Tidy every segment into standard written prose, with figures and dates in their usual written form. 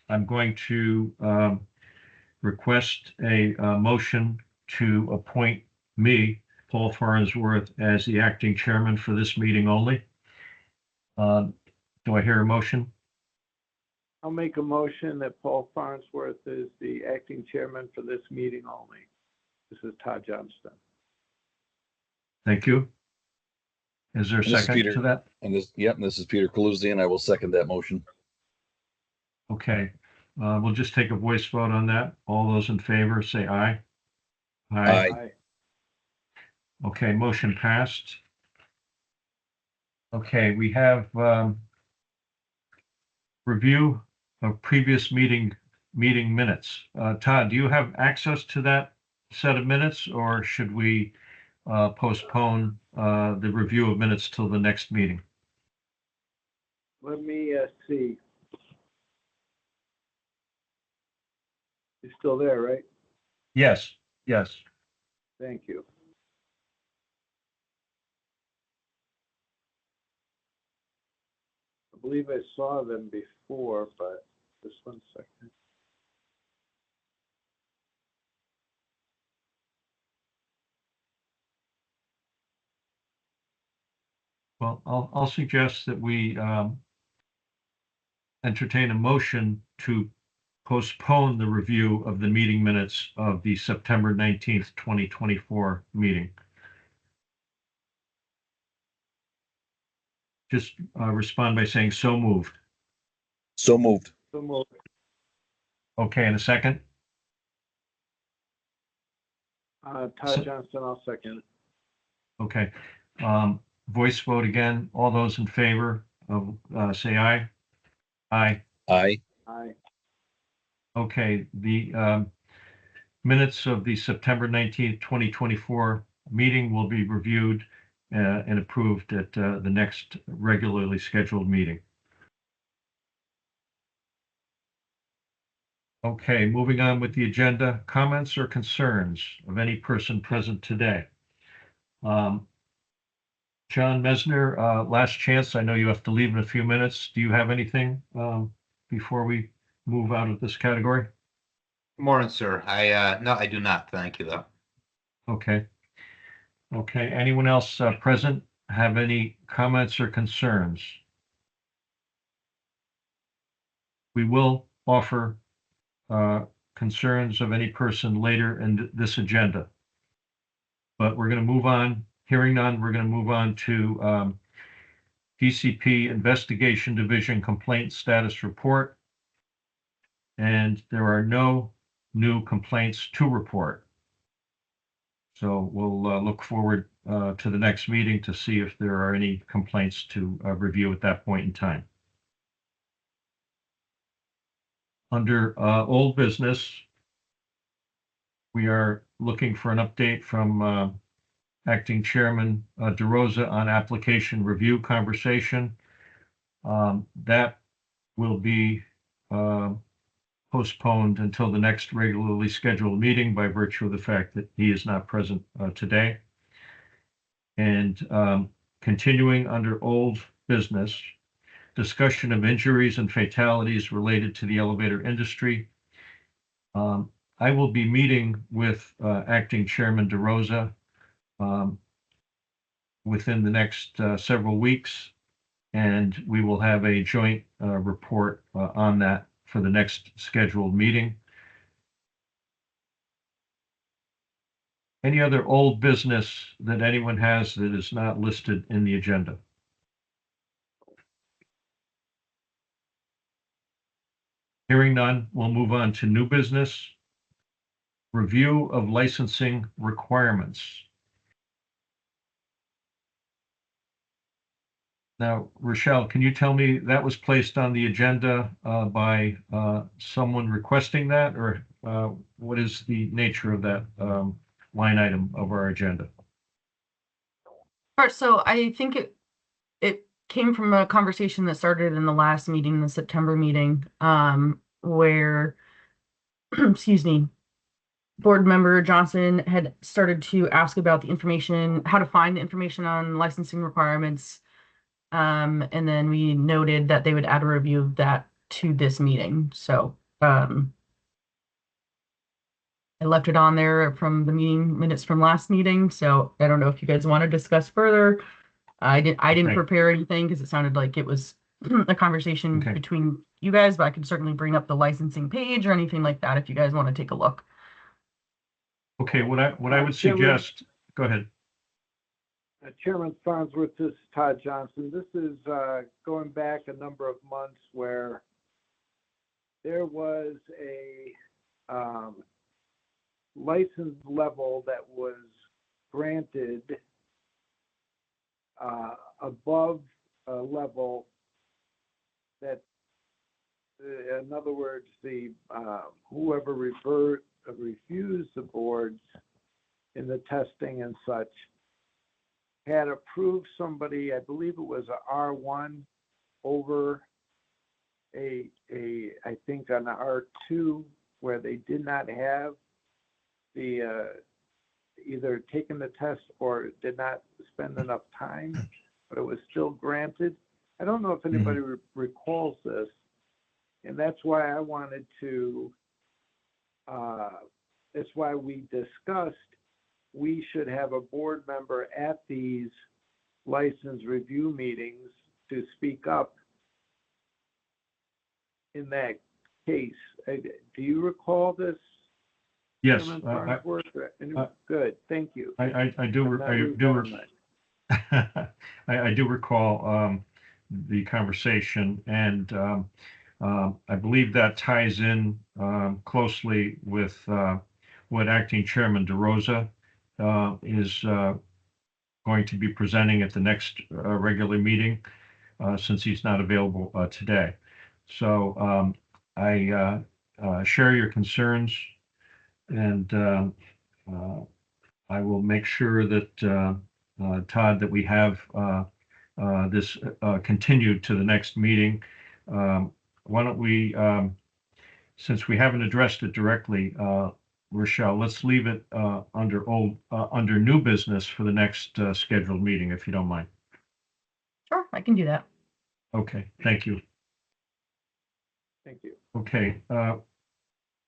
I'm going to request a motion to appoint me, Paul Farnsworth, as the acting chairman for this meeting only. Do I hear a motion? I'll make a motion that Paul Farnsworth is the acting chairman for this meeting only. This is Todd Johnston. Thank you. Is there a And this is second Peter. to that? And this is Peter Calusi, and I will second that motion. Okay, we'll just take a voice vote on that. All those in favor, say aye. Aye. Okay, motion passed. Okay, we have review of previous meeting minutes. Todd, do you have access to that set of minutes, or should we postpone the review of minutes till the next meeting? Let me see. You're still there, right? Yes, yes. Thank you. I believe I saw them before, but just 1 second. Well, I'll suggest that we entertain a motion to postpone the review of the meeting minutes of the September 19th, 2024 meeting. Just respond by saying so moved. So moved. So moved. Okay, and a second? Todd Johnston, I'll second. Okay. Voice vote again. All those in favor of say aye. Aye. Aye. Aye. Okay, the minutes of the September 19th, 2024 meeting will be reviewed and approved at the next regularly scheduled meeting. Okay, moving on with the agenda, comments or concerns of any person present today. John Mesner, last chance. I know you have to leave in a few minutes. Do you have anything before we move out of this category? Morning, sir. No, I do not. Thank you, though. Okay. Okay. Anyone else present have any comments or concerns? We will offer concerns of any person later in this agenda. But we're going to move on. Hearing none, we're going to move on to DCP Investigation Division Complaint Status Report. And there are no new complaints to report. So we'll look forward to the next meeting to see if there are any complaints to review at that point in time. Under old business, we are looking for an update from Acting Chairman DeRosa on application review conversation. That will be postponed until the next regularly scheduled meeting by virtue of the fact that he is not present today. And continuing under old business, discussion of injuries and fatalities related to the elevator industry. I will be meeting with Acting Chairman DeRosa within the next several weeks, and we will have a joint report on that for the next scheduled meeting. Any other old business that anyone has that is not listed in the agenda? Hearing none, we'll move on to new business. Review of licensing requirements. Now, Rochelle, can you tell me that was placed on the agenda by someone requesting that, or what is the nature of that line item of our agenda? Sure. So I think it came from a conversation that started in the last meeting, the September meeting, where, excuse me, Board Member Johnson had started to ask about the information, how to find the information on licensing requirements. And then we noted that they would add a review of that to this meeting. So I left it on there from the meeting minutes from last meeting. So I don't know if you guys want to discuss further. I didn't Okay. prepare anything because it sounded like it was a conversation Okay. between you guys, but I can certainly bring up the licensing page or anything like that if you guys want to take a look. Okay, what I would Chairman? suggest, go ahead. Chairman Farnsworth, this is Todd Johnson. This is going back a number of months where there was a license level that was granted above a level that, in other words, the whoever refused the boards in the testing and such had approved somebody, I believe it was a R1 over I think an R2 where they did not have the either taken the test or did not spend enough time, but it was still granted. I don't know if anybody recalls this, and that's why I wanted to, that's why we discussed we should have a board member at these license review meetings to speak up in that case. Do you recall this? Yes, Chairman Farnsworth? Good, thank you. I do, I'm not I do, remembering that. I do recall the conversation, and I believe that ties in closely with what Acting Chairman DeRosa is going to be presenting at the next regular meeting, since he's not available today. So I share your concerns, and I will make sure that Todd, that we have this continued to the next meeting. Why don't we, since we haven't addressed it directly, Rochelle, let's leave it under new business for the next scheduled meeting, if you don't mind. Sure, I can do that. Okay, thank you. Thank you. Okay,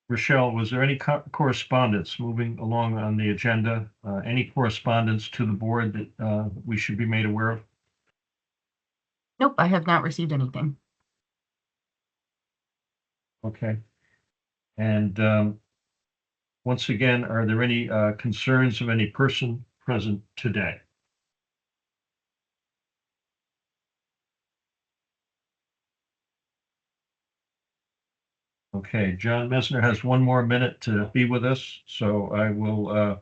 Rochelle, was there any correspondence moving along on the agenda? Any correspondence to the board that we should be made aware of? Nope, I have not received anything. Okay. And once again, are there any concerns of any person present today? Okay, John Mesner has one more minute to be with us, so I will,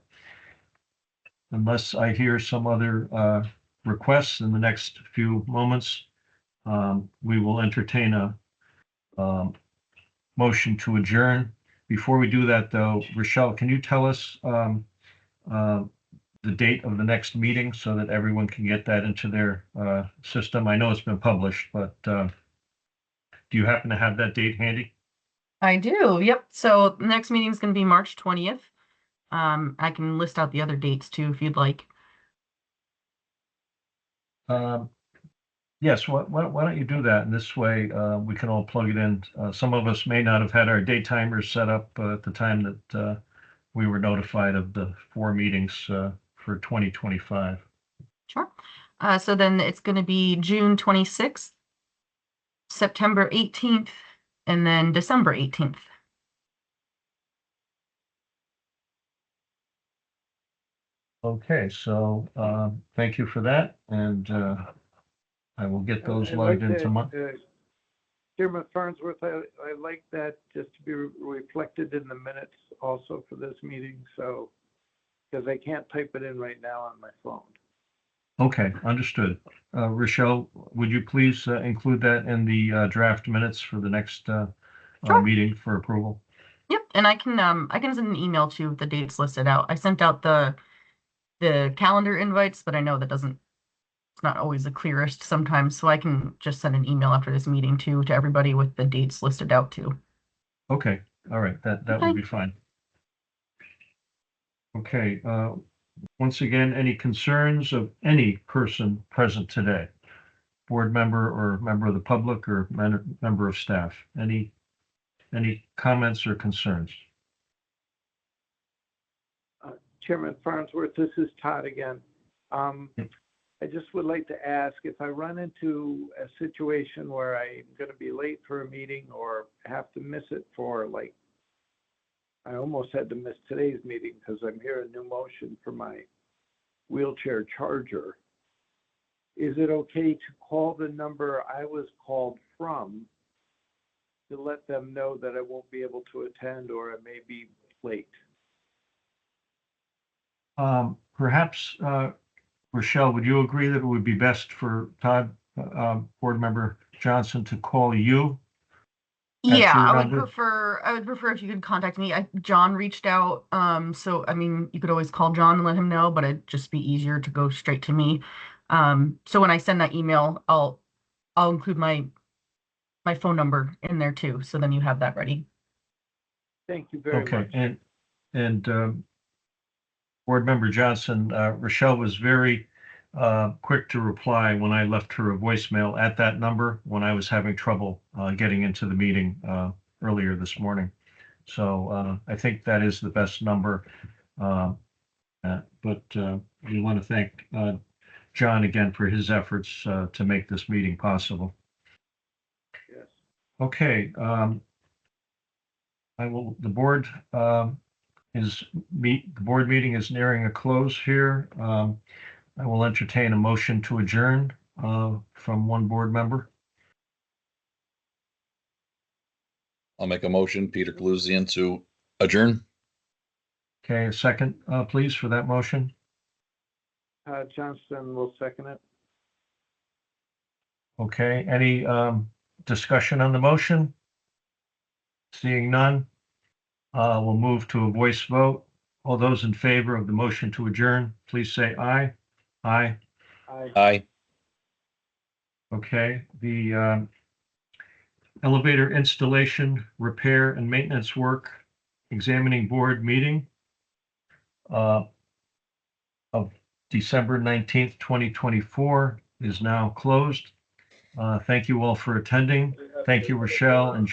unless I hear some other requests in the next few moments, we will entertain a motion to adjourn. Before we do that, though, Rochelle, can you tell us the date of the next meeting so that everyone can get that into their system? I know it's been published, but do you happen to have that date handy? I do, yep. So the next meeting is going to be March 20th. I can list out the other dates too, if you'd like. Yes, why don't you do that? And this way we can all plug it in. Some of us may not have had our day timers set up at the time that we were notified of the 4 meetings for 2025. Sure. So then it's going to be June 26th, September 18th, and then December 18th. Okay, so thank you for that, and I will get those I'd logged like into to, my. Chairman Farnsworth, I like that just to be reflected in the minutes also for this meeting, so, because I can't type it in right now on my phone. Okay, understood. Rochelle, would you please include that in the draft minutes for the next Sure. meeting for approval? Yep, and I can send an email too with the dates listed out. I sent out the calendar invites, but I know that it's not always the clearest sometimes, so I can just send an email after this meeting too to everybody with the dates listed out too. Okay, all right, that Okay. will be fine. Okay, once again, any concerns of any person present today? board member or member of the public or member of staff? Any comments or concerns? Chairman Farnsworth, this is Todd again. I just would like to ask if I run into a situation where I'm going to be late for a meeting or have to miss it for like, I almost had to miss today's meeting because I'm hearing a new motion for my wheelchair charger. Is it okay to call the number I was called from to let them know that I won't be able to attend or I may be late? Perhaps, Rochelle, would you agree that it would be best for Todd, Board Member Johnson, to call you? That's Yeah, your I would number? prefer if you could contact me. John reached out, so I mean, you could always call John and let him know, but it'd just be easier to go straight to me. So when I send that email, I'll include my phone number in there too, so then you have that ready. Thank you very Okay, much. and Board Member Johnson, Rochelle was very quick to reply when I left her a voicemail at that number when I was having trouble getting into the meeting earlier this morning. So I think that is the best number. But we want to thank John again for his efforts to make this meeting possible. Yes. Okay, the board meeting is nearing a close here. I will entertain a motion to adjourn from one board member. I'll make a motion, Peter Kalouzian, to adjourn. Okay, a second, please, for that motion. Johnston will second it. Okay, any discussion on the motion? Seeing none, we'll move to a voice vote. All those in favor of the motion to adjourn, please say aye. Aye. Aye. Aye. Okay, the elevator installation, repair, and maintenance work examining board meeting of December 19th, 2024 is now closed. Thank you all for attending. Thank you, Rochelle and